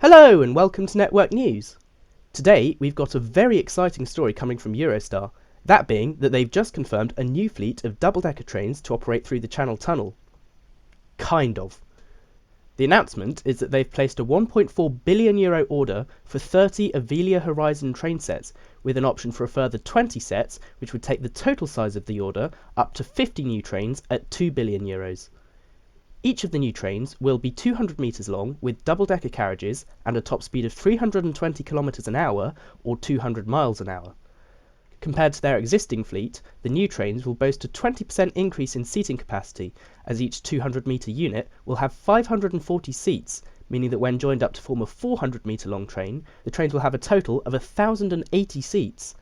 Hello and welcome to Network News. Today we've got a very exciting story coming from Eurostar, that being that they've just confirmed a new fleet of double-decker trains to operate through the Channel Tunnel. Kind of. The announcement is that they've placed a €1.4 billion order for 30 Avelia Horizon train sets, with an option for a further 20 sets, which would take the total size of the order up to 50 new trains at €2 billion. Each of the new trains will be 200 metres long with double-decker carriages and a top speed of 320 km an hour or 200 miles an hour. Compared to their existing fleet, the new trains will boast a 20% increase in seating capacity, as each 200-metre unit will have 540 seats, meaning that when joined up to form a 400-metre long train, the trains will have a total of 1,080 seats.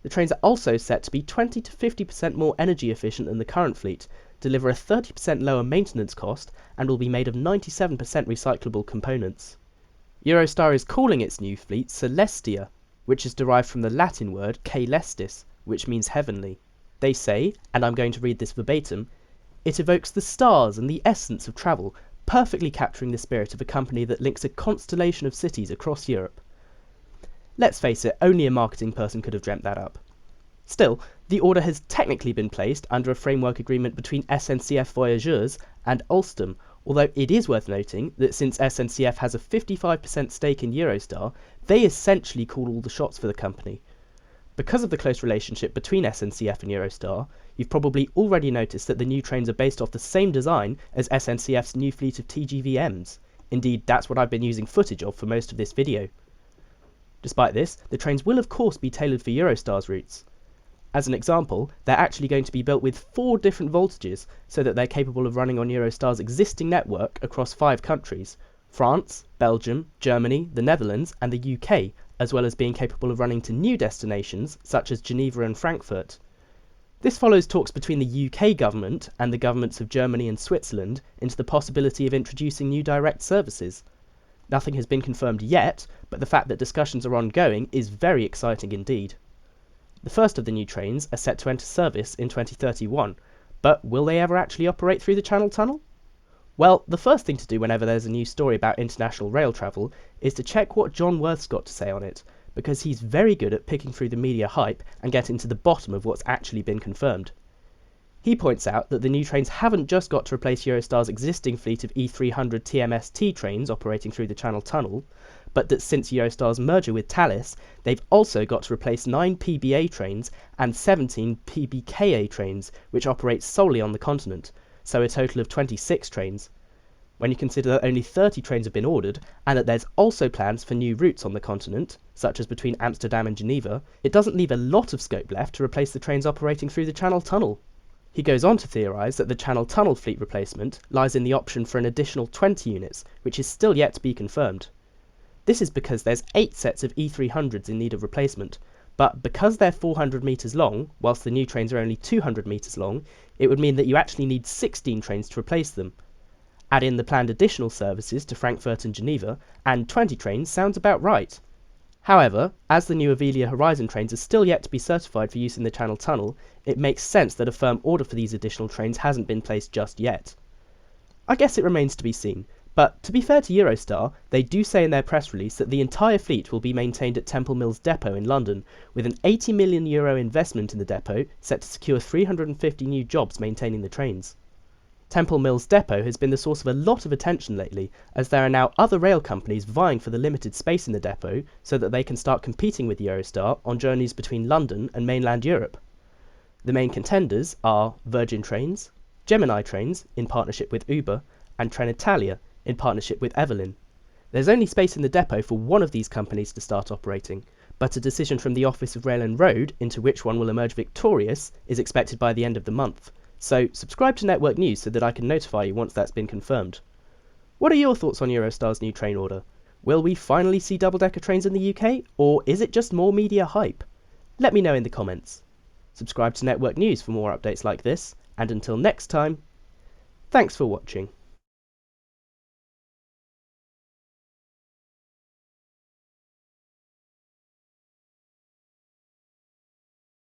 The trains are also set to be 20 to 50% more energy efficient than the current fleet, deliver a 30% lower maintenance cost, and will be made of 97% recyclable components. Eurostar is calling its new fleet Celestia, which is derived from the Latin word caelestis, which means heavenly. They say, and I'm going to read this verbatim, "It evokes the stars and the essence of travel, perfectly capturing the spirit of a company that links a constellation of cities across Europe." Let's face it, only a marketing person could have dreamt that up. Still, the order has technically been placed under a framework agreement between SNCF Voyageurs and Alstom, although it is worth noting that since SNCF has a 55% stake in Eurostar, they essentially call all the shots for the company. Because of the close relationship between SNCF and Eurostar, you've probably already noticed that the new trains are based off the same design as SNCF's new fleet of TGVMs. Indeed, that's what I've been using footage of for most of this video. Despite this, the trains will of course be tailored for Eurostar's routes. As an example, they're actually going to be built with 4 different voltages so that they're capable of running on Eurostar's existing network across 5 countries: France, Belgium, Germany, the Netherlands and the UK, as well as being capable of running to new destinations such as Geneva and Frankfurt. This follows talks between the UK government and the governments of Germany and Switzerland into the possibility of introducing new direct services. Nothing has been confirmed yet, but the fact that discussions are ongoing is very exciting indeed. The first of the new trains are set to enter service in 2031, but will they ever actually operate through the Channel Tunnel? Well, the first thing to do whenever there's a new story about international rail travel is to check what John Worth's got to say on it, because he's very good at picking through the media hype and getting to the bottom of what's actually been confirmed. He points out that the new trains haven't just got to replace Eurostar's existing fleet of E300 TMST trains operating through the Channel Tunnel, but that since Eurostar's merger with Thalys, they've also got to replace 9 PBA trains and 17 PBKA trains, which operate solely on the continent, so a total of 26 trains. When you consider that only 30 trains have been ordered, and that there's also plans for new routes on the continent, such as between Amsterdam and Geneva, it doesn't leave a lot of scope left to replace the trains operating through the Channel Tunnel. He goes on to theorise that the Channel Tunnel fleet replacement lies in the option for an additional 20 units, which is still yet to be confirmed. This is because there's 8 sets of E300s in need of replacement, but because they're 400 metres long, whilst the new trains are only 200 metres long, it would mean that you actually need 16 trains to replace them. Add in the planned additional services to Frankfurt and Geneva, and 20 trains sounds about right. However, as the new Avelia Horizon trains are still yet to be certified for use in the Channel Tunnel, it makes sense that a firm order for these additional trains hasn't been placed just yet. I guess it remains to be seen, but to be fair to Eurostar, they do say in their press release that the entire fleet will be maintained at Temple Mills Depot in London, with an €80 million investment in the depot set to secure 350 new jobs maintaining the trains. Temple Mills Depot has been the source of a lot of attention lately, as there are now other rail companies vying for the limited space in the depot so that they can start competing with Eurostar on journeys between London and mainland Europe. The main contenders are Virgin Trains, Gemini Trains in partnership with Uber, and Trenitalia in partnership with Evelyn. There's only space in the depot for one of these companies to start operating, but a decision from the Office of Rail and Road into which one will emerge victorious is expected by the end of the month. So subscribe to Network News so that I can notify you once that's been confirmed. What are your thoughts on Eurostar's new train order? Will we finally see double-decker trains in the UK, or is it just more media hype? Let me know in the comments. Subscribe to Network News for more updates like this, and until next time, thanks for watching.